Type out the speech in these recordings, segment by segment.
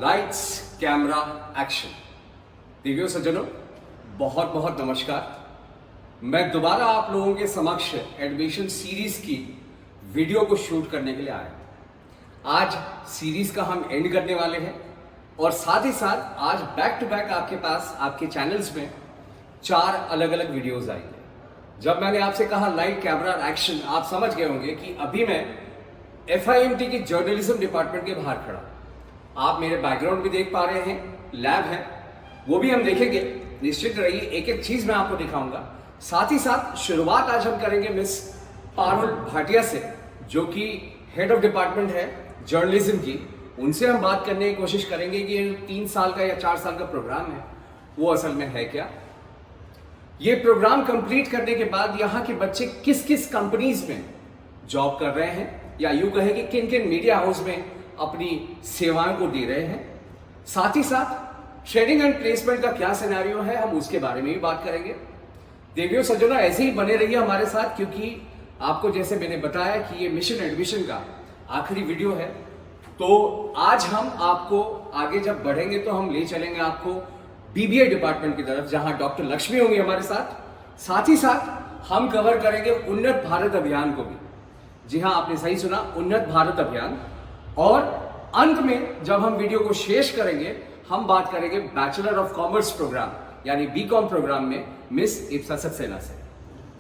Lights camera action. देवियों सज्जनों, बहुत बहुत नमस्कार। मैं दोबारा आप लोगों के समक्ष एडमिशन सीरीज की वीडियो को शूट करने के लिए आया। आज सीरीज का हम एंड करने वाले हैं और साथ ही साथ आज बैक टू बैक आपके पास आपके चैनल्स में 4 अलग अलग वीडियोस आएंगे। जब मैंने आपसे कहा लाइट कैमरा एक्शन, आप समझ गए होंगे कि अभी मैं FIMT की जर्नलिज्म डिपार्टमेंट के बाहर खड़ा। आप मेरे बैकग्राउंड भी देख पा रहे हैं, लैब है, वो भी हम देखेंगे। निश्चित रहिए, एक एक चीज मैं आपको दिखाऊंगा। साथ ही साथ शुरुआत आज हम करेंगे मिस पारुल भाटिया से, जो कि हेड ऑफ डिपार्टमेंट है जर्नलिज्म की। उनसे हम बात करने की कोशिश करेंगे कि 3 साल का या 4 साल का प्रोग्राम है, वो असल में है क्या। ये प्रोग्राम कंप्लीट करने के बाद यहाँ के बच्चे किस किस कंपनीज में जॉब कर रहे हैं, या यूं कहे कि किन किन मीडिया हाउस में अपनी सेवाओं को दे रहे हैं। साथ ही साथ ट्रेनिंग एंड प्लेसमेंट का क्या सिनेरियो है, हम उसके बारे में भी बात करेंगे। देवियों सज्जनों, ऐसे ही बने रहिए हमारे साथ, क्योंकि आपको जैसे मैंने बताया कि ये मिशन एडमिशन का आखिरी वीडियो है। तो आज हम आपको आगे जब बढ़ेंगे तो हम ले चलेंगे आपको BBA डिपार्टमेंट की तरफ, जहां डॉक्टर लक्ष्मी होंगी हमारे साथ। साथ ही साथ हम कवर करेंगे उन्नत भारत अभियान को भी। जी हाँ, आपने सही सुना, उन्नत भारत अभियान। और अंत में जब हम वीडियो को शेष करेंगे, हम बात करेंगे बैचलर ऑफ कॉमर्स प्रोग्राम यानी BCom प्रोग्राम में मिस इप्सा सक्सेना से।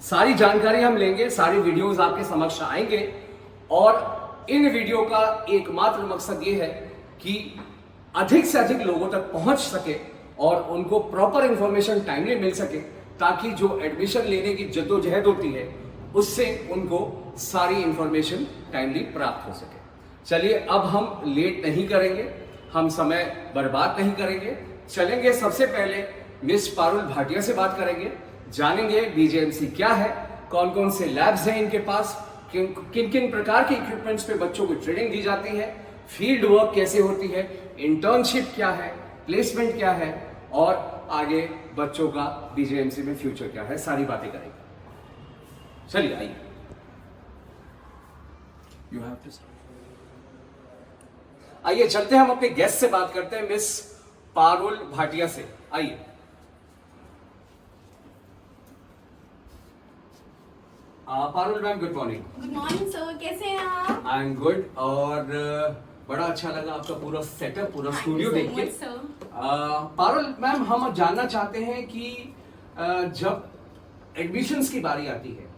सारी जानकारी हम लेंगे, सारी वीडियोस आपके समक्ष आएंगे और इन वीडियो का एकमात्र मकसद ये है कि अधिक से अधिक लोगों तक पहुंच सके और उनको प्रॉपर इंफॉर्मेशन टाइमली मिल सके, ताकि जो एडमिशन लेने की जद्दोजहद होती है उससे उनको सारी इंफॉर्मेशन टाइमली प्राप्त हो सके। चलिए, अब हम लेट नहीं करेंगे, हम समय बर्बाद नहीं करेंगे, चलेंगे सबसे पहले मिस पारुल भाटिया से बात करेंगे, जानेंगे BJMC क्या है, कौन कौन से लैब्स हैं इनके पास, किन किन प्रकार के इक्विपमेंट्स पे बच्चों को ट्रेनिंग दी जाती है, फील्ड वर्क कैसे होती है, इंटर्नशिप क्या है, प्लेसमेंट क्या है और आगे बच्चों का BJMC में फ्यूचर क्या है, सारी बातें करेंगे। चलिए आइए। यू हैव टू आइए, चलते हैं, हम अपने गेस्ट से बात करते हैं, मिस पारुल भाटिया से। आइए। Parul ma'am, good morning. Good morning sir, कैसे हैं आप? I am good. और बड़ा अच्छा लगा आपका पूरा सेटअप, पूरा स्टूडियो देख के। पारुल मैम, हम जानना चाहते हैं कि जब एडमिशंस की बारी आती है,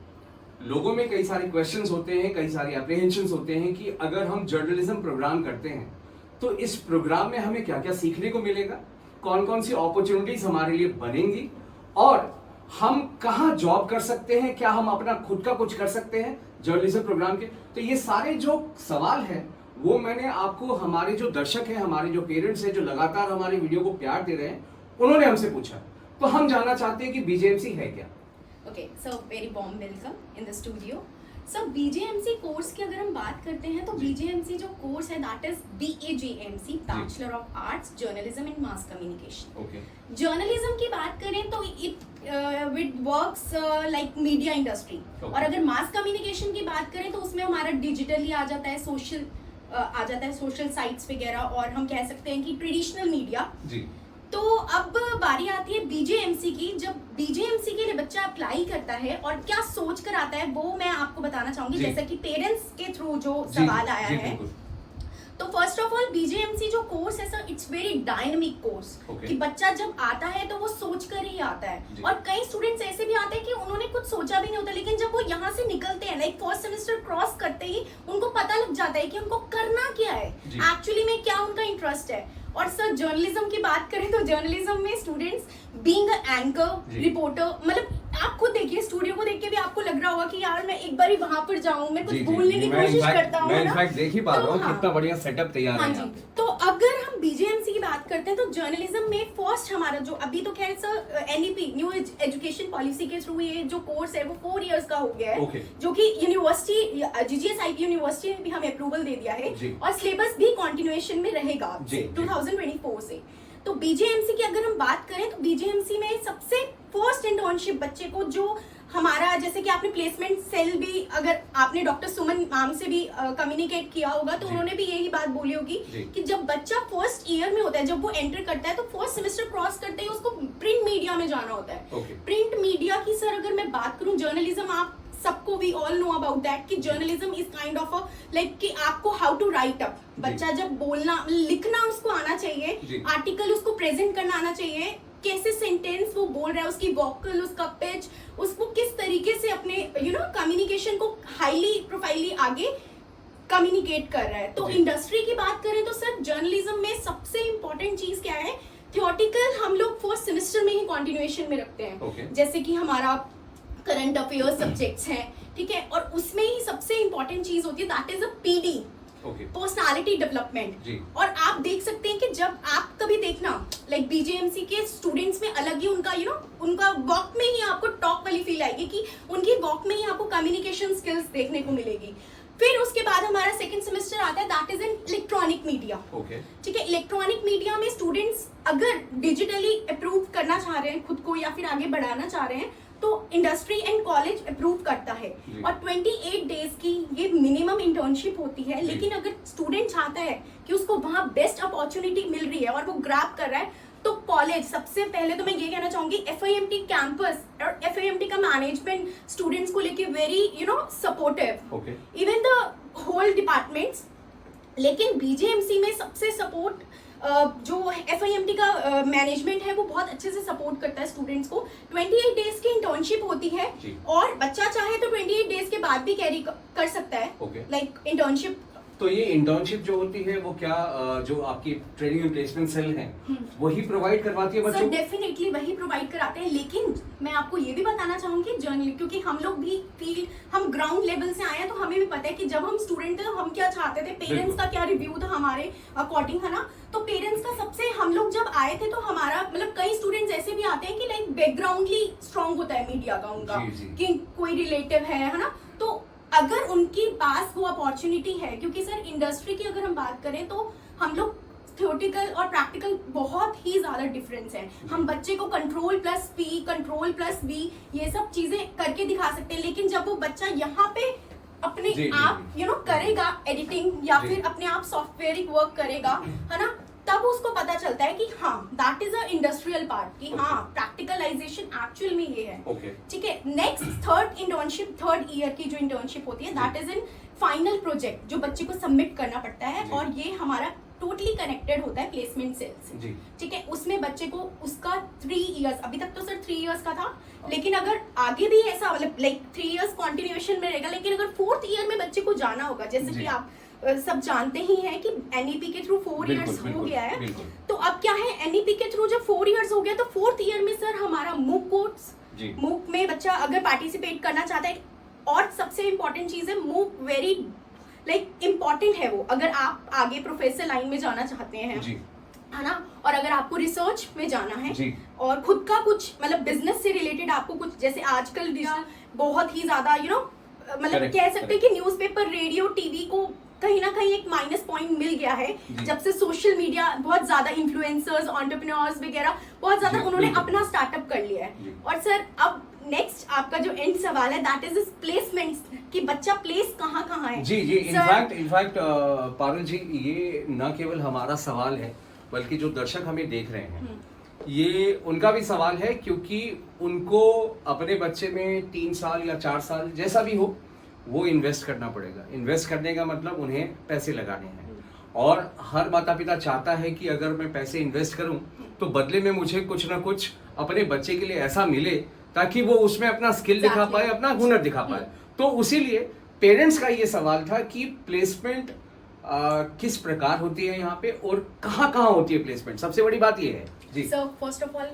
लोगों में कई सारे क्वेश्चंस होते हैं, कई सारे अप्रीहेंशंस होते हैं कि अगर हम जर्नलिज्म प्रोग्राम करते हैं तो इस प्रोग्राम में हमें क्या क्या सीखने को मिलेगा, कौन कौन सी अपॉर्चुनिटीज हमारे लिए बनेंगी और हम कहाँ जॉब कर सकते हैं, क्या हम अपना खुद का कुछ कर सकते हैं जर्नलिज्म प्रोग्राम के। तो ये सारे जो सवाल हैं वो मैंने आपको, हमारे जो दर्शक हैं, हमारे जो पेरेंट्स हैं, जो लगातार हमारी वीडियो को प्यार दे रहे हैं, उन्होंने हमसे पूछा। तो हम जानना चाहते हैं कि BJMC है क्या। Okay, so very warm welcome in the studio. So BJMC course की अगर हम बात करते हैं तो BJMC जो कोर्स है that is BAJMC, Bachelor of Arts Journalism and Mass Communication. Okay. Journalism की बात करें तो it works like media industry. Okay. और अगर मास कम्युनिकेशन की बात करें तो उसमें हमारा डिजिटली आ जाता है, सोशल आ जाता है, सोशल साइट्स वगैरह, और हम कह सकते हैं कि ट्रेडिशनल मीडिया। जी। तो अब बारी आती है BJMC की। जब BJMC के लिए बच्चा अप्लाई करता है और क्या सोच कर आता है, वो मैं आपको बताना चाहूंगी, जैसा कि पेरेंट्स के थ्रू जो सवाल आया है। तो फर्स्ट ऑफ ऑल BJMC जो कोर्स है sir, it's very dynamic course. कि बच्चा जब आता है तो वो सोच कर ही आता है, और कई स्टूडेंट्स ऐसे भी आते हैं कि उन्होंने कुछ सोचा भी नहीं होता, लेकिन जब वो यहाँ से निकलते हैं, लाइक फर्स्ट सेमेस्टर क्रॉस करते ही उनको पता लग जाता है कि उनको करना क्या है, एक्चुअली में क्या उनका इंटरेस्ट है। और सर जर्नलिज्म की बात करें तो जर्नलिज्म में स्टूडेंट्स बीइंग एंकर, रिपोर्टर, मतलब आप खुद देखिए, स्टूडियो को देख के भी आपको लग रहा होगा कि यार मैं एक बार ही वहां पर जाऊं, मैं कुछ बोलने की कोशिश करता हूं। मैं इनफैक्ट देख ही पा रहा हूं कितना बढ़िया सेटअप तैयार है। हाँ जी। तो अगर हम BJMC की बात करते हैं तो जर्नलिज्म में फर्स्ट हमारा जो अभी तो खैर sir NEP new education policy के थ्रू ये जो कोर्स है वो 4 इयर्स का हो गया है, जो कि यूनिवर्सिटी GGSIP यूनिवर्सिटी ने भी हमें अप्रूवल दे दिया है, और सिलेबस भी कंटिन्यूएशन में रहेगा 2024 से। तो BJMC की अगर हम बात करें तो BJMC में सबसे फर्स्ट इंटर्नशिप बच्चे को जो हमारा जैसे कि आपने प्लेसमेंट सेल भी, अगर आपने डॉक्टर सुमन मैम से भी कम्युनिकेट किया होगा तो उन्होंने भी यही बात बोली होगी कि जब बच्चा फर्स्ट ईयर में होता है, जब वो एंटर करता है तो फर्स्ट सेमेस्टर क्रॉस करते ही उसको प्रिंट मीडिया में जाना होता है। प्रिंट मीडिया की सर अगर मैं बात करूं, जर्नलिज्म, आप सबको we all know about that कि journalism is kind of a like कि आपको हाउ टू राइट अप, बच्चा जब बोलना लिखना उसको आना चाहिए, आर्टिकल उसको प्रेजेंट करना आना चाहिए, कैसे सेंटेंस वो बोल रहा है, उसकी वोकल, उसका पिच, उसको किस तरीके से अपने कम्युनिकेशन को हाईली प्रोफाइली आगे कम्युनिकेट कर रहा है। तो इंडस्ट्री की बात करें तो सर जर्नलिज्म में सबसे इंपॉर्टेंट चीज क्या है, थियोरेटिकल हम लोग फर्स्ट सेमेस्टर में ही कंटिन्यूएशन में रखते हैं, जैसे कि हमारा करंट अफेयर्स सब्जेक्ट्स हैं, ठीक है, और उसमें ही सबसे इंपॉर्टेंट चीज होती है that is a PD, personality development. और आप देख सकते हैं कि जब आप कभी देखना लाइक बीजेएमसी के स्टूडेंट्स में अलग ही उनका उनका वॉक में ही आपको टॉक वाली फील आएगी कि उनकी वॉक में ही आपको कम्युनिकेशन स्किल्स देखने को मिलेगी। फिर उसके बाद हमारा सेकंड सेमेस्टर आता है that is in electronic media, ठीक है। इलेक्ट्रॉनिक मीडिया में स्टूडेंट्स अगर डिजिटली अप्रूव करना चाह रहे हैं खुद को या फिर आगे बढ़ाना चाह रहे हैं तो इंडस्ट्री एंड कॉलेज अप्रूव करता है, और 28 डेज की ये मिनिमम इंटर्नशिप होती है। लेकिन अगर स्टूडेंट चाहता है कि उसको वहां बेस्ट अपॉर्चुनिटी मिल रही है और वो ग्रैब कर रहा है तो कॉलेज, सबसे पहले तो मैं ये कहना चाहूंगी FIMT कैंपस और FIMT का मैनेजमेंट स्टूडेंट्स को लेके very supportive, even the whole departments. लेकिन बीजेएमसी में सबसे सपोर्ट जो FIMT का मैनेजमेंट है वो बहुत अच्छे से सपोर्ट करता है स्टूडेंट्स को। 28 डेज की इंटर्नशिप होती है और बच्चा चाहे तो 28 डेज के बाद भी कैरी कर सकता है लाइक इंटर्नशिप। तो ये इंटर्नशिप जो होती है वो क्या जो आपकी ट्रेनिंग एंड प्लेसमेंट सेल है वही प्रोवाइड करवाती है बच्चों को? डेफिनेटली वही प्रोवाइड कराते हैं, लेकिन मैं आपको ये भी बताना चाहूंगी जर्नली, क्योंकि हम लोग भी फील्ड, हम ग्राउंड लेवल से आए हैं तो हमें भी पता है कि जब हम स्टूडेंट थे तो हम क्या चाहते थे, पेरेंट्स का क्या रिव्यू था हमारे अकॉर्डिंग, है ना। तो पेरेंट्स का सबसे, हम लोग जब आए थे तो हमारा मतलब कई स्टूडेंट्स ऐसे भी आते हैं कि लाइक बैकग्राउंडली स्ट्रांग होता है मीडिया का उनका, कि कोई रिलेटिव है ना। तो अगर उनके पास वो अपॉर्चुनिटी है, क्योंकि सर इंडस्ट्री की अगर हम बात करें तो हम लोग थ्योरेटिकल और प्रैक्टिकल बहुत ही ज्यादा डिफरेंस है। हम बच्चे को control plus P, control plus B, ये सब चीजें करके दिखा सकते हैं, लेकिन जब वो बच्चा यहाँ पे अपने आप करेगा एडिटिंग या फिर अपने आप सॉफ्टवेयर वर्क करेगा, है ना, तब उसको पता चलता है कि हाँ that is a industrial part, कि हाँ प्रैक्टिकलाइजेशन एक्चुअल में ये है, ठीक है। Next third internship, third year की जो इंटर्नशिप होती है that is in final project, जो बच्चे को सबमिट करना पड़ता है, और ये हमारा टोटली कनेक्टेड होता है प्लेसमेंट सेल से, ठीक है। उसमें बच्चे को उसका 3 इयर्स, अभी तक तो सर 3 इयर्स का था, लेकिन अगर आगे भी ऐसा मतलब लाइक 3 इयर्स कॉन्टिन्यूएशन में रहेगा, लेकिन अगर 4th ईयर में बच्चे को जाना होगा, जैसे कि आप सब जानते ही हैं कि NEP के थ्रू 4 इयर्स हो गया है, तो अब क्या है, NEP के थ्रू जब 4 इयर्स हो गया तो 4th ईयर में सर हमारा मूक कोर्स, मूक में बच्चा अगर पार्टिसिपेट करना चाहता है, और सबसे इम्पोर्टेंट चीज है मूक वेरी लाइक इम्पोर्टेंट है वो, अगर आप आगे प्रोफेसर लाइन में जाना चाहते हैं, है ना, और अगर आपको रिसर्च में जाना है और खुद का कुछ मतलब बिजनेस से रिलेटेड आपको कुछ, जैसे आजकल बहुत ही ज्यादा मतलब कह सकते हैं कि न्यूज़पेपर, रेडियो, टीवी को कहीं ना कहीं एक माइनस पॉइंट मिल गया है जब से सोशल मीडिया, बहुत ज्यादा इन्फ्लुएंसर्स, एंटरप्रेन्योर्स वगैरह बहुत ज्यादा उन्होंने अपना स्टार्टअप कर लिया है। और सर अब नेक्स्ट आपका जो एंड सवाल है दैट इज प्लेसमेंट्स, कि बच्चा प्लेस कहाँ है। जी इनफैक्ट पारुल जी, ये न केवल हमारा सवाल है बल्कि जो दर्शक हमें देख रहे हैं ये उनका भी सवाल है, क्योंकि उनको अपने बच्चे में 3 साल या 4 साल जैसा भी हो वो इन्वेस्ट करना पड़ेगा। इन्वेस्ट करने का मतलब उन्हें पैसे लगाने हैं, और हर माता पिता चाहता है कि अगर मैं पैसे इन्वेस्ट करूं तो बदले में मुझे कुछ ना कुछ अपने बच्चे के लिए ऐसा मिले ताकि वो उसमें अपना स्किल दिखा पाए, अपना हुनर दिखा पाए। तो उसीलिए पेरेंट्स का ये सवाल था कि प्लेसमेंट किस प्रकार होती है यहाँ पे और कहाँ होती है प्लेसमेंट, सबसे बड़ी बात ये है जी। सर फर्स्ट ऑफ ऑल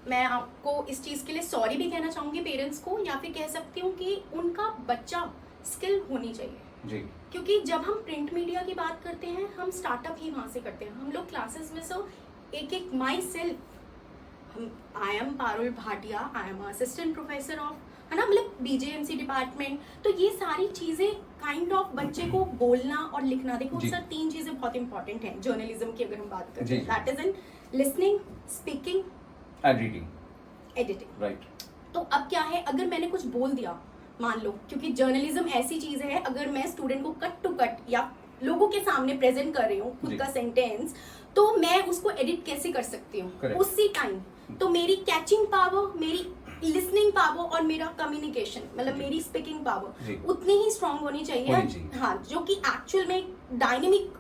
मैं आपको इस चीज के लिए सॉरी भी कहना चाहूंगी पेरेंट्स को, या फिर कह सकती हूँ कि उनका बच्चा स्किल होनी चाहिए जी, क्योंकि जब हम प्रिंट मीडिया की बात करते हैं हम स्टार्टअप ही वहां से करते हैं। हम लोग क्लासेस में सर एक my self, I am Parul Bhatia, I am assistant professor of, है ना, मतलब BJMC डिपार्टमेंट। तो ये सारी चीजें काइंड ऑफ बच्चे को बोलना और लिखना, देखो सर 3 चीजें बहुत इंपॉर्टेंट हैं जर्नलिज्म की अगर हम बात करते हैं, that is in listening, speaking, editing, right. तो अब क्या है, अगर मैंने कुछ बोल दिया, मान लो, क्योंकि जर्नलिज्म ऐसी चीज है, अगर मैं स्टूडेंट को कट टू कट या लोगों के सामने प्रेजेंट कर रही हूँ खुद का सेंटेंस, तो मैं उसको एडिट कैसे कर सकती हूँ उसी टाइम। तो मेरी कैचिंग पावर, मेरी लिसनिंग पावर और मेरा कम्युनिकेशन, मतलब मेरी स्पीकिंग पावर उतनी ही स्ट्रांग होनी चाहिए। हाँ, जो कि एक्चुअल में डायनेमिक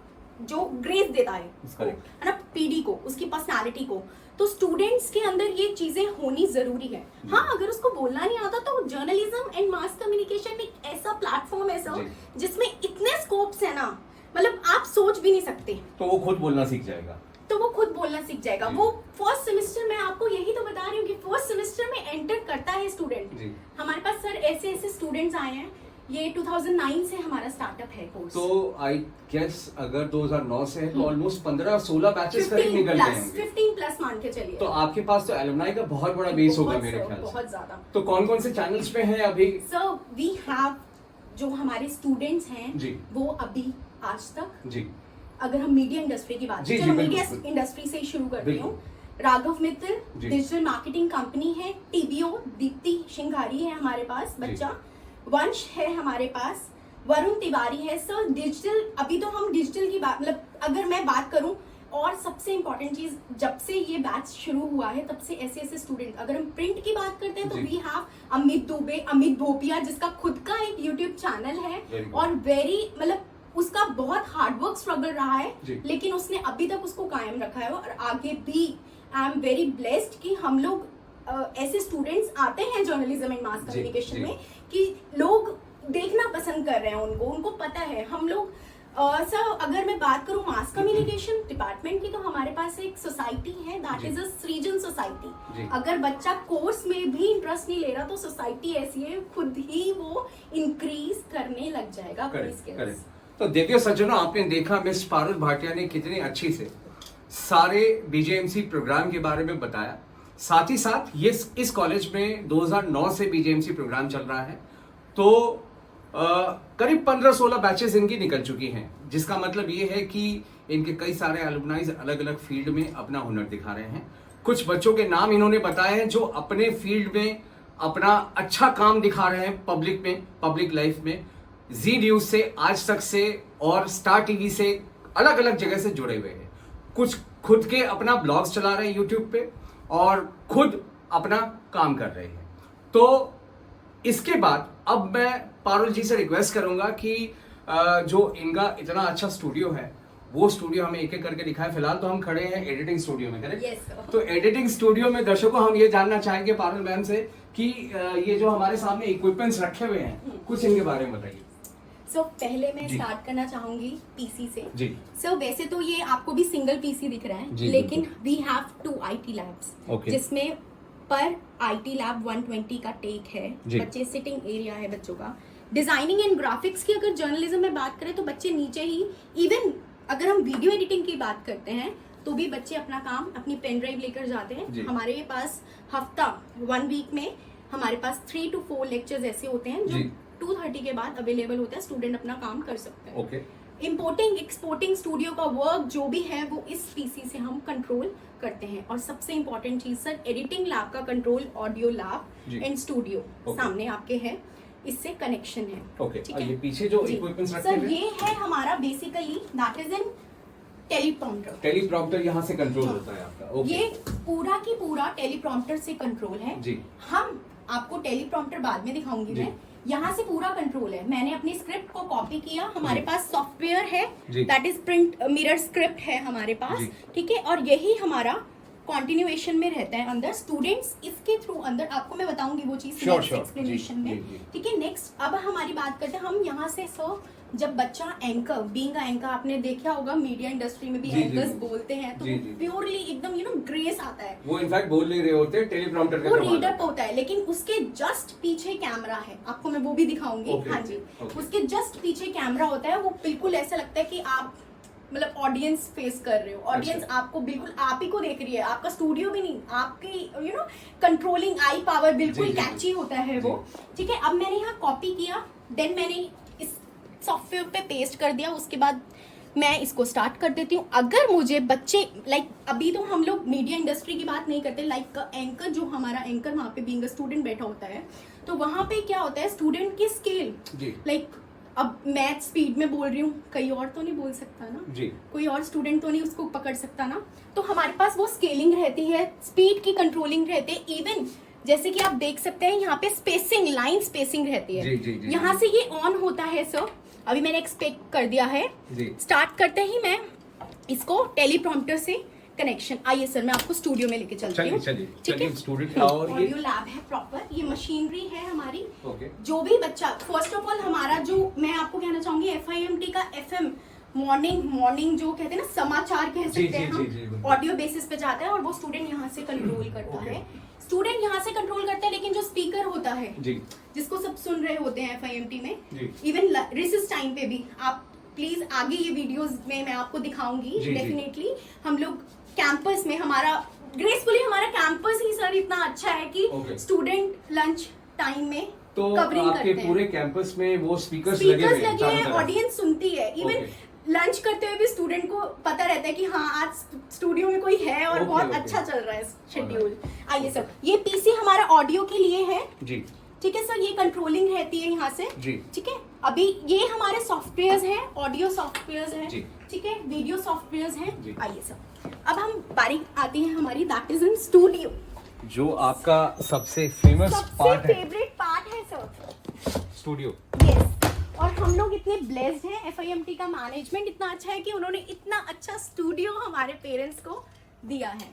जो ग्रेस देता है ना पीडी को, उसकी पर्सनालिटी को। तो स्टूडेंट्स के अंदर ये चीजें होनी जरूरी है। हाँ, अगर उसको बोलना नहीं आता तो जर्नलिज्म एंड मास कम्युनिकेशन एक ऐसा प्लेटफॉर्म है सर जिसमें इतने स्कोप्स है ना, मतलब आप सोच भी नहीं सकते। तो वो खुद बोलना सीख जाएगा। वो फर्स्ट सेमेस्टर में, आपको यही तो बता रही हूँ कि फर्स्ट सेमेस्टर में एंटर करता है स्टूडेंट। हमारे पास सर ऐसे स्टूडेंट्स आए हैं, ये 2009 से हमारा स्टार्टअप है कोर्स। तो आई गेस अगर 2009 से है तो ऑलमोस्ट 15-16 बैचेस करीब निकल गए हैं। 15 प्लस मान के चलिए। तो आपके पास तो एलुमनाई का बहुत बड़ा बेस होगा मेरे ख्याल से। बहुत ज्यादा। तो कौन कौन से चैनल्स पे हैं अभी? सर वी हैव, जो हमारे स्टूडेंट्स हैं जी, वो अभी आज तक जी, अगर हम मीडिया इंडस्ट्री की बात करें, मीडिया इंडस्ट्री से शुरू करती हूँ। Raghav Mittal digital marketing company है, टीबीओ दीप्ति सिंघारी है हमारे पास बच्चा, वंश है हमारे पास, वरुण तिवारी है। सर डिजिटल, अभी तो हम डिजिटल की बात, मतलब अगर मैं बात करूं, और सबसे इम्पोर्टेंट चीज, जब से ये बैच शुरू हुआ है तब से ऐसे स्टूडेंट, अगर हम प्रिंट की बात करते हैं तो वी हैव अमित दुबे, अमित भोपिया, जिसका खुद का एक यूट्यूब चैनल है और वेरी, मतलब उसका बहुत हार्डवर्क स्ट्रगल रहा है, लेकिन उसने अभी तक उसको कायम रखा है और आगे भी। आई एम वेरी ब्लेस्ड कि हम लोग ऐसे स्टूडेंट्स आते हैं जर्नलिज्म एंड मास कम्युनिकेशन में कि लोग देखना पसंद कर रहे हैं, उनको पता है। हम लोग सर अगर मैं बात करूं मास कम्युनिकेशन डिपार्टमेंट की, तो हमारे पास एक सोसाइटी है, दैट इज अ सृजन सोसाइटी। अगर बच्चा कोर्स में भी इंटरेस्ट नहीं ले रहा तो सोसाइटी ऐसी है, खुद ही वो इंक्रीज करने लग जाएगा अपनी स्किल्स। तो देखिए सज्जनों, आपने देखा मिस पारुल भाटिया ने कितनी अच्छी से सारे बीजेएमसी प्रोग्राम के बारे में बताया। साथ ही साथ ये इस कॉलेज में 2009 से बीजेएमसी प्रोग्राम चल रहा है, तो करीब 15-16 बैचेस इनकी निकल चुकी हैं, जिसका मतलब ये है कि इनके कई सारे एलुमनाइज अलग अलग फील्ड में अपना हुनर दिखा रहे हैं। कुछ बच्चों के नाम इन्होंने बताए हैं जो अपने फील्ड में अपना अच्छा काम दिखा रहे हैं पब्लिक लाइफ में। जी न्यूज से, आज तक से और स्टार टीवी से अलग अलग जगह से जुड़े हुए हैं। कुछ खुद के अपना ब्लॉग्स चला रहे हैं यूट्यूब पे और खुद अपना काम कर रहे हैं। तो इसके बाद अब मैं पारुल जी से रिक्वेस्ट करूंगा कि जो इनका इतना अच्छा स्टूडियो है वो स्टूडियो हमें एक एक करके दिखाएं। फिलहाल तो हम खड़े हैं एडिटिंग स्टूडियो में, करेक्ट? yes, तो एडिटिंग स्टूडियो में दर्शकों हम ये जानना चाहेंगे पारुल मैम से कि ये जो हमारे सामने इक्विपमेंट्स रखे हुए हैं, कुछ इनके बारे में बताइए। सो पहले मैं स्टार्ट करना चाहूंगी पीसी से। जी। सो वैसे तो ये आपको भी सिंगल पीसी दिख रहा है, लेकिन वी हैव 2 IT लैब्स, जिसमें पर IT लैब 120 का टेक है, बच्चे सिटिंग एरिया है बच्चों का। डिजाइनिंग एंड ग्राफिक्स की अगर जर्नलिज्म में बात करें तो बच्चे नीचे ही, इवन अगर हम वीडियो एडिटिंग की बात करते हैं तो भी बच्चे अपना काम अपनी पेन ड्राइव लेकर जाते हैं। हमारे पास हफ्ता 1 वीक में हमारे पास 3 to 4 लेक्चर्स ऐसे होते हैं जो 2:30 के बाद अवेलेबल होता है, स्टूडेंट अपना काम कर सकते हैं। इंपोर्टिंग एक्सपोर्टिंग स्टूडियो का वर्क जो भी है वो इस पीसी से हम कंट्रोल करते हैं। और सबसे इम्पोर्टेंट चीज सर, एडिटिंग लैब का control audio lab and studio सामने आपके है, इससे कनेक्शन है। ठीक है, ये पीछे जो इक्विपमेंट्स रखे हैं सर, ये है हमारा basically that is an teleprompter यहाँ से कंट्रोल होता है आपका। ये पूरा की पूरा टेलीप्रॉम्प्टर से कंट्रोल है जी। हम आपको टेलीप्रॉम्प्टर बाद में दिखाऊंगी मैं, यहाँ से पूरा कंट्रोल है। मैंने अपनी स्क्रिप्ट को कॉपी किया, हमारे पास सॉफ्टवेयर है that is print mirror script है हमारे पास, ठीक है, और यही हमारा कॉन्टिन्यूएशन में रहता है अंदर। स्टूडेंट्स इसके थ्रू अंदर, आपको मैं बताऊंगी वो चीज एक्सप्लेनेशन में, ठीक है। नेक्स्ट अब हमारी बात करते हैं हम यहाँ से। सो जब बच्चा एंकर, बीइंग अ एंकर, आपने देखा होगा मीडिया इंडस्ट्री में भी एंकर्स बोलते हैं तो प्योरली एकदम ग्रेस आता है। वो इनफैक्ट बोल नहीं रहे होते, टेलीप्रॉम्प्टर वो रीड अप होता है, लेकिन उसके जस्ट पीछे कैमरा है, आपको मैं वो भी दिखाऊंगी। हाँ जी, उसके जस्ट पीछे कैमरा होता है, वो बिल्कुल ऐसा लगता है कि आप मतलब ऑडियंस फेस कर रहे हो, ऑडियंस आपको बिल्कुल आप ही को देख रही है, आपका स्टूडियो भी नहीं, आपकी कंट्रोलिंग आई पावर बिल्कुल कैची होता है वो, ठीक है। अब मैंने यहाँ कॉपी किया, देन मैंने इस सॉफ्टवेयर पे पेस्ट कर दिया, उसके बाद मैं इसको स्टार्ट कर देती हूँ। अगर मुझे बच्चे लाइक अभी तो हम लोग मीडिया इंडस्ट्री की बात नहीं करते, लाइक एंकर जो हमारा एंकर वहाँ पे बीइंग अ स्टूडेंट बैठा होता है, तो वहाँ पे क्या होता है स्टूडेंट की स्केल, लाइक अब मैथ स्पीड में बोल रही हूँ, कहीं और तो नहीं बोल सकता ना जी, कोई और स्टूडेंट तो नहीं उसको पकड़ सकता ना, तो हमारे पास वो स्केलिंग रहती है, स्पीड की कंट्रोलिंग रहती है। इवन जैसे कि आप देख सकते हैं यहाँ पे स्पेसिंग, लाइन स्पेसिंग रहती है, यहाँ से ये ऑन होता है सर। अभी मैंने एक्सपेक्ट कर दिया है, स्टार्ट करते ही मैं इसको टेलीप्रॉम्प्टर से कनेक्शन। आइए सर मैं आपको स्टूडियो में लेके चलती हूँ। ठीक है, स्टूडेंट का और ऑडियो लैब है प्रॉपर, ये मशीनरी है हमारी। ओके, जो भी बच्चा, फर्स्ट ऑफ ऑल हमारा जो मैं आपको कहना चाहूंगी FIMT का FM मॉर्निंग जो कहते हैं ना समाचार कह सकते हैं हम, ऑडियो बेसिस पे जाता है और वो स्टूडेंट यहाँ से कंट्रोल करता है। स्टूडेंट यहाँ से कंट्रोल करता है, लेकिन जो स्पीकर होता है जिसको सब सुन रहे होते हैं FIMT में, इवन रिसेस टाइम पे भी, आप प्लीज आगे ये वीडियोस में मैं आपको दिखाऊंगी डेफिनेटली। हम लोग कैंपस में हमारा ग्रेसफुली हमारा कैंपस ही सर इतना अच्छा है कि स्टूडेंट लंच टाइम में तो कवरिंग आपके करते हैं। पूरे कैंपस में वो स्पीकर्स लगे हैं, ऑडियंस सुनती है। इवन लंच करते हुए भी स्टूडेंट को पता रहता है कि हाँ आज स्टूडियो में कोई है और बहुत अच्छा चल रहा है शेड्यूल। आइए सर, ये पीसी हमारा ऑडियो के लिए है जी, ठीक है सर, ये कंट्रोलिंग रहती है यहाँ से जी, ठीक है। अभी ये हमारे सॉफ्टवेयर्स हैं, ऑडियो सॉफ्टवेयर्स हैं, ठीक है, वीडियो सॉफ्टवेयर्स हैं। आइए सर, अब हम बारी आती है हमारी, दैट इज इन स्टूडियो, जो आपका सबसे फेमस पार्ट है, फेवरेट पार्ट है सर, स्टूडियो। यस, और हम लोग इतने ब्लेस्ड हैं, FIMT का मैनेजमेंट इतना अच्छा है कि उन्होंने इतना अच्छा स्टूडियो हमारे पेरेंट्स को दिया है।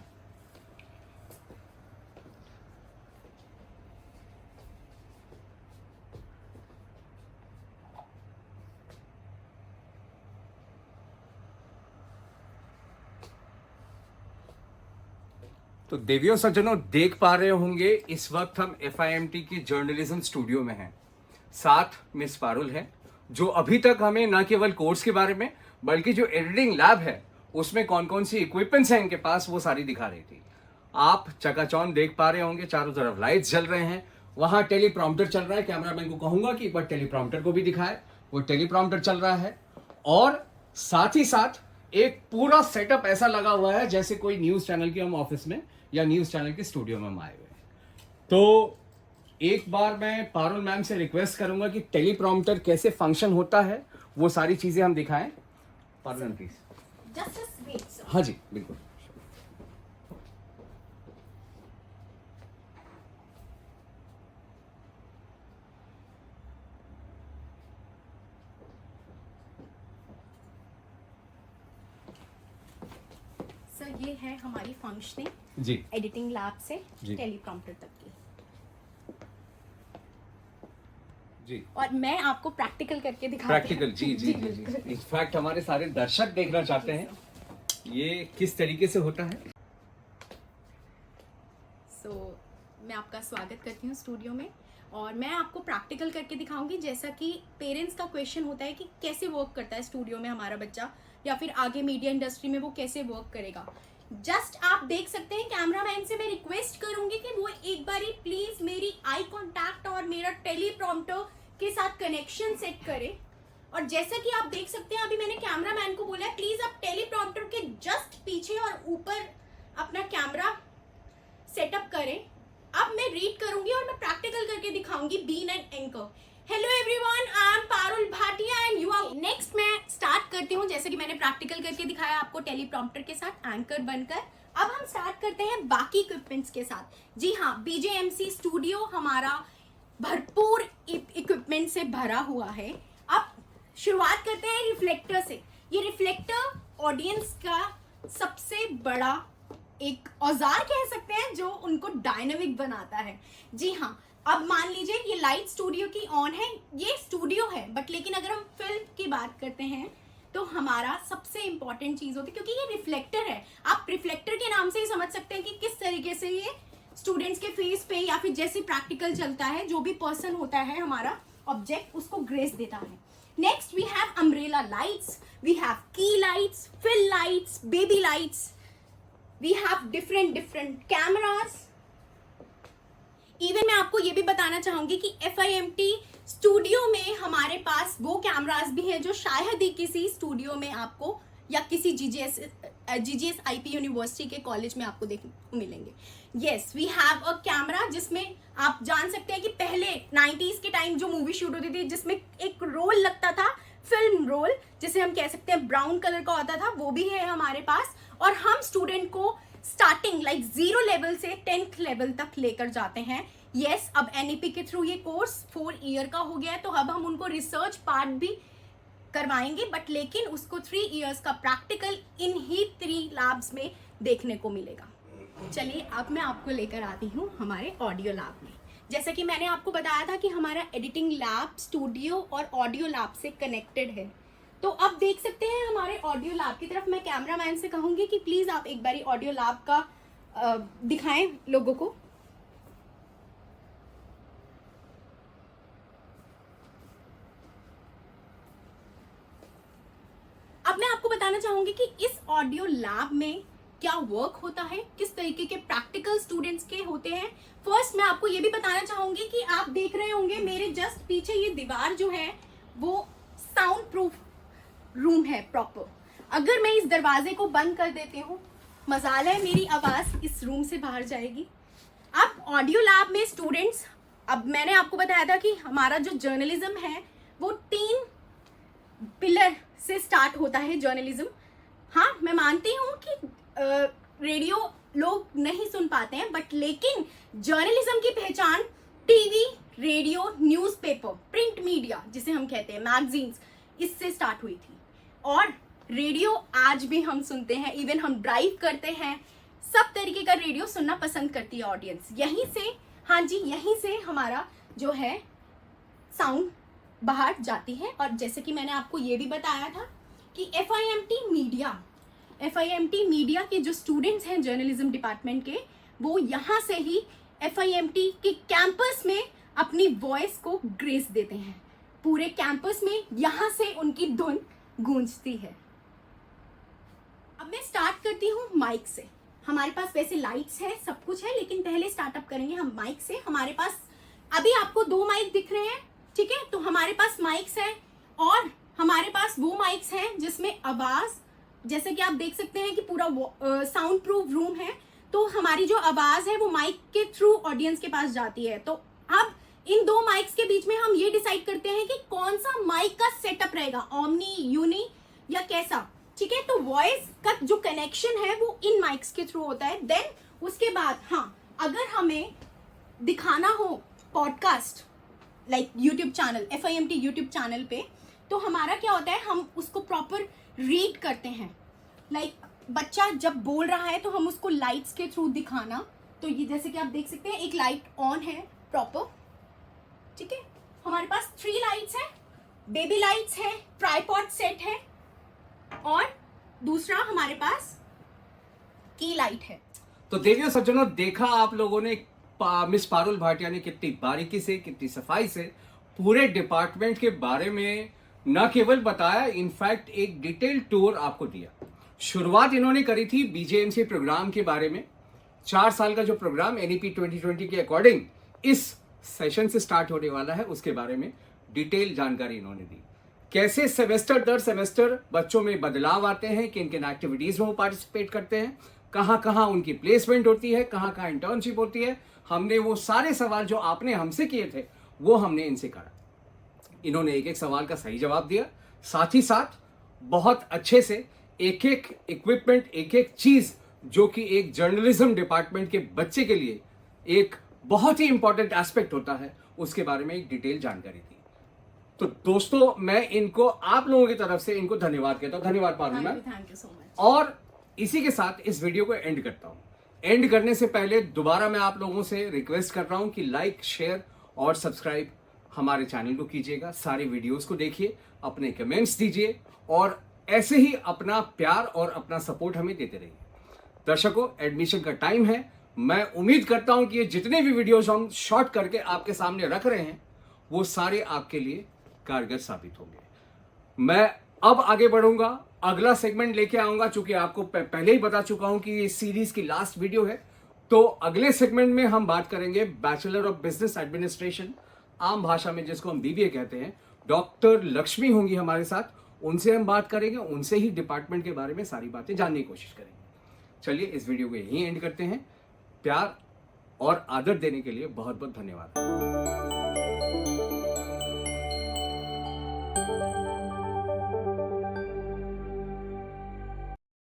तो देवियों सज्जनों, देख पा रहे होंगे इस वक्त हम FIMT की जर्नलिज्म स्टूडियो में हैं। साथ मिस पारुल है, जो अभी तक हमें न केवल कोर्स के बारे में बल्कि जो एडिटिंग लैब है उसमें कौन कौन सी इक्विपमेंट्स हैं इनके पास वो सारी दिखा रही थी। आप चकाचौंध देख पा रहे होंगे, चारों तरफ लाइट्स जल रहे हैं, वहां टेलीप्रॉम्प्टर चल रहा है। कैमरामैन को कहूंगा कि एक बार टेलीप्रॉम्प्टर को भी दिखाए, वो टेलीप्रॉम्प्टर चल रहा है। और साथ ही साथ एक पूरा सेटअप ऐसा लगा हुआ है जैसे कोई न्यूज चैनल के हम ऑफिस में या न्यूज चैनल के स्टूडियो में हम आए हुए हैं। तो एक बार मैं पारुल मैम से रिक्वेस्ट करूंगा कि टेलीप्रॉम्प्टर कैसे फंक्शन होता है वो सारी चीजें हम दिखाएं। Parul ma'am please. हाँ जी बिल्कुल। सर ये है हमारी फंक्शनिंग जी, एडिटिंग लैब से टेलीप्रॉम्प्टर तक की जी, और मैं आपको प्रैक्टिकल करके दिखाती प्रैक्टिकल जी जी जी जी। इनफैक्ट हमारे सारे दर्शक देखना चाहते हैं ये किस तरीके से होता है। सो मैं आपका स्वागत करती हूँ स्टूडियो में और मैं आपको प्रैक्टिकल करके दिखाऊंगी। जैसा कि पेरेंट्स का क्वेश्चन होता है कि कैसे वर्क करता है स्टूडियो में हमारा बच्चा या फिर आगे मीडिया इंडस्ट्री में वो कैसे वर्क करेगा। जस्ट आप देख सकते हैं, कैमरामैन से मैं रिक्वेस्ट करूंगी कि वो एक बारी प्लीज मेरी आई कांटेक्ट और मेरा टेलीप्रॉम्प्टर के साथ कनेक्शन सेट करे। और जैसा कि आप देख सकते हैं, अभी मैंने कैमरामैन को बोला है प्लीज आप टेलीप्रॉम्प्टर के जस्ट पीछे और ऊपर अपना कैमरा सेटअप करें। अब मैं रीड करूंगी और मैं प्रैक्टिकल करके दिखाऊंगी being an anchor. Hello everyone, I am Parul Bhatia and you are. Next मैं स्टार्ट करती हूँ, जैसे कि मैंने प्रैक्टिकल करके दिखाया आपको टेलीप्रॉम्प्टर के साथ एंकर बनकर। अब हम स्टार्ट करते हैं बाकी इक्विपमेंट्स के साथ। जी हाँ, BJMC स्टूडियो हमारा भरपूर इक्विपमेंट से भरा हुआ है। अब शुरुआत करते हैं रिफ्लेक्टर से। ये रिफ्लेक्टर ऑडियंस का सबसे बड़ा एक औजार कह सकते हैं जो उनको डायनामिक बनाता है। जी हाँ, अब मान लीजिए ये लाइट स्टूडियो की ऑन है, ये स्टूडियो है बट लेकिन अगर हम फिल्म की बात करते हैं तो हमारा सबसे इंपॉर्टेंट चीज होती है, क्योंकि ये रिफ्लेक्टर है। आप रिफ्लेक्टर के नाम से ही समझ सकते हैं कि किस तरीके से ये स्टूडेंट्स के फेस पे या फिर जैसे प्रैक्टिकल चलता है, जो भी पर्सन होता है हमारा ऑब्जेक्ट उसको ग्रेस देता है। Next we have umbrella lights, we have key lights, fill lights, baby lights, we have different cameras. Even मैं आपको ये भी बताना चाहूंगी कि FIMT स्टूडियो में हमारे पास वो कैमरास भी हैं जो शायद ही किसी स्टूडियो में आपको या किसी जीजीएस आईपी यूनिवर्सिटी के कॉलेज में आपको देखने को मिलेंगे। Yes, we have a camera जिसमें आप जान सकते हैं कि पहले 90s के टाइम जो मूवी शूट होती थी जिसमें एक रोल लगता था, फिल्म रोल जिसे हम कह सकते हैं, ब्राउन कलर का होता था, वो भी है हमारे पास। और हम स्टूडेंट को स्टार्टिंग लाइक 0 लेवल से 10th लेवल तक लेकर जाते हैं। यस, अब एनईपी के थ्रू ये कोर्स 4 ईयर का हो गया है, तो अब हम उनको रिसर्च पार्ट भी करवाएंगे, बट लेकिन उसको 3 इयर्स का प्रैक्टिकल इन ही 3 लैब्स में देखने को मिलेगा। चलिए अब मैं आपको लेकर आती हूँ हमारे ऑडियो लैब में। जैसा कि मैंने आपको बताया था कि हमारा एडिटिंग लैब स्टूडियो और ऑडियो लैब से कनेक्टेड है, तो अब देख सकते हैं हमारे ऑडियो लैब की तरफ। मैं कैमरामैन से कहूंगी कि प्लीज आप एक बारी ऑडियो लैब का दिखाएं लोगों को। अब मैं आपको बताना चाहूंगी कि इस ऑडियो लैब में क्या वर्क होता है, किस तरीके के प्रैक्टिकल स्टूडेंट्स के होते हैं। फर्स्ट मैं आपको ये भी बताना चाहूंगी कि आप देख रहे होंगे मेरे जस्ट पीछे ये दीवार जो है वो साउंड प्रूफ रूम है प्रॉपर। अगर मैं इस दरवाजे को बंद कर देती हूँ, मजाल है मेरी आवाज इस रूम से बाहर जाएगी। अब ऑडियो लैब में स्टूडेंट्स, अब मैंने आपको बताया था कि हमारा जो जर्नलिज्म है वो 3 पिलर से स्टार्ट होता है जर्नलिज्म। हाँ, मैं मानती हूँ कि रेडियो लोग नहीं सुन पाते हैं, बट लेकिन जर्नलिज्म की पहचान TV, radio, newspaper, print media जिसे हम कहते हैं, मैगजीन्स, इससे स्टार्ट हुई थी। और रेडियो आज भी हम सुनते हैं, इवन हम ड्राइव करते हैं, सब तरीके का रेडियो सुनना पसंद करती है ऑडियंस। यहीं से, हाँ जी, यहीं से हमारा जो है साउंड बाहर जाती है। और जैसे कि मैंने आपको ये भी बताया था कि FIMT मीडिया के जो स्टूडेंट्स हैं जर्नलिज्म डिपार्टमेंट के, वो यहाँ से ही FIMT के कैंपस में अपनी वॉइस को ग्रेस देते हैं। पूरे कैंपस में यहाँ से उनकी धुन गूंजती है। अब मैं स्टार्ट करती हूँ माइक से। हमारे पास वैसे लाइट्स है, सब कुछ है, लेकिन पहले स्टार्टअप करेंगे हम माइक से। हमारे पास अभी आपको 2 माइक दिख रहे हैं, ठीक है, तो हमारे पास माइक्स है और हमारे पास वो माइक्स हैं जिसमें आवाज, जैसे कि आप देख सकते हैं कि पूरा साउंड प्रूफ रूम है, तो हमारी जो आवाज है वो माइक के थ्रू ऑडियंस के पास जाती है। तो अब इन 2 माइक्स के बीच में हम ये डिसाइड करते हैं कि कौन सा माइक का सेटअप रहेगा, ओमनी, यूनी या कैसा, ठीक है। तो वॉइस का जो कनेक्शन है वो इन माइक्स के थ्रू होता है। देन उसके बाद, हाँ, अगर हमें दिखाना हो podcast like YouTube channel, FIMT YouTube channel पे, तो हमारा क्या होता है, हम उसको प्रॉपर रीड करते हैं। लाइक बच्चा जब बोल रहा है तो हम उसको लाइट्स के थ्रू दिखाना, तो ये जैसे कि आप देख सकते हैं एक लाइट ऑन है प्रॉपर, ठीक है। हमारे पास 3 लाइट्स है, बेबी लाइट्स है, ट्राइपॉड सेट है और दूसरा हमारे पास की लाइट है। तो देवियों सज्जनों, देखा आप लोगों ने मिस पारुल भाटिया ने कितनी बारीकी से, कितनी सफाई से पूरे डिपार्टमेंट के बारे में न केवल बताया, इनफैक्ट एक डिटेल टूर आपको दिया। शुरुआत इन्होंने करी थी BJMC प्रोग्राम के बारे में। 4 साल का जो प्रोग्राम NEP 2020 के अकॉर्डिंग इस सेशन से स्टार्ट होने वाला है, उसके बारे में डिटेल जानकारी इन्होंने दी। कैसे सेमेस्टर दर सेमेस्टर बच्चों में बदलाव आते हैं, किन किन एक्टिविटीज में वो पार्टिसिपेट करते हैं, कहाँ कहाँ उनकी प्लेसमेंट होती है, कहाँ कहाँ इंटर्नशिप होती है। हमने वो सारे सवाल जो आपने हमसे किए थे वो हमने इनसे करा। इन्होंने एक एक सवाल का सही जवाब दिया, साथ ही साथ बहुत अच्छे से एक एक इक्विपमेंट, एक एक चीज जो कि एक जर्नलिज्म डिपार्टमेंट के बच्चे के लिए एक बहुत ही इंपॉर्टेंट एस्पेक्ट होता है, उसके बारे में एक डिटेल जानकारी दी। तो दोस्तों, मैं इनको, आप लोगों की तरफ से इनको धन्यवाद कहता हूँ। धन्यवाद Parul ma'am, thank you so much. और इसी के साथ इस वीडियो को एंड करता हूँ। एंड करने से पहले दोबारा मैं आप लोगों से रिक्वेस्ट कर रहा हूँ कि लाइक, शेयर और सब्सक्राइब हमारे चैनल को कीजिएगा। सारे वीडियोस को देखिए, अपने कमेंट्स दीजिए और ऐसे ही अपना प्यार और अपना सपोर्ट हमें देते रहिए। दर्शकों, एडमिशन का टाइम है। मैं उम्मीद करता हूं कि ये जितने भी वीडियोस हम शॉर्ट करके आपके सामने रख रहे हैं वो सारे आपके लिए कारगर साबित होंगे। मैं अब आगे बढ़ूंगा, अगला सेगमेंट लेके आऊंगा। चूंकि आपको पहले ही बता चुका हूं कि ये सीरीज की लास्ट वीडियो है, तो अगले सेगमेंट में हम बात करेंगे बैचलर ऑफ बिजनेस एडमिनिस्ट्रेशन, आम भाषा में जिसको हम बीबीए कहते हैं, डॉक्टर लक्ष्मी होंगी हमारे साथ। उनसे हम बात करेंगे, उनसे ही डिपार्टमेंट के बारे में सारी बातें जानने की कोशिश करेंगे। चलिए इस वीडियो को यहीं एंड करते हैं। प्यार और आदर देने के लिए बहुत बहुत धन्यवाद।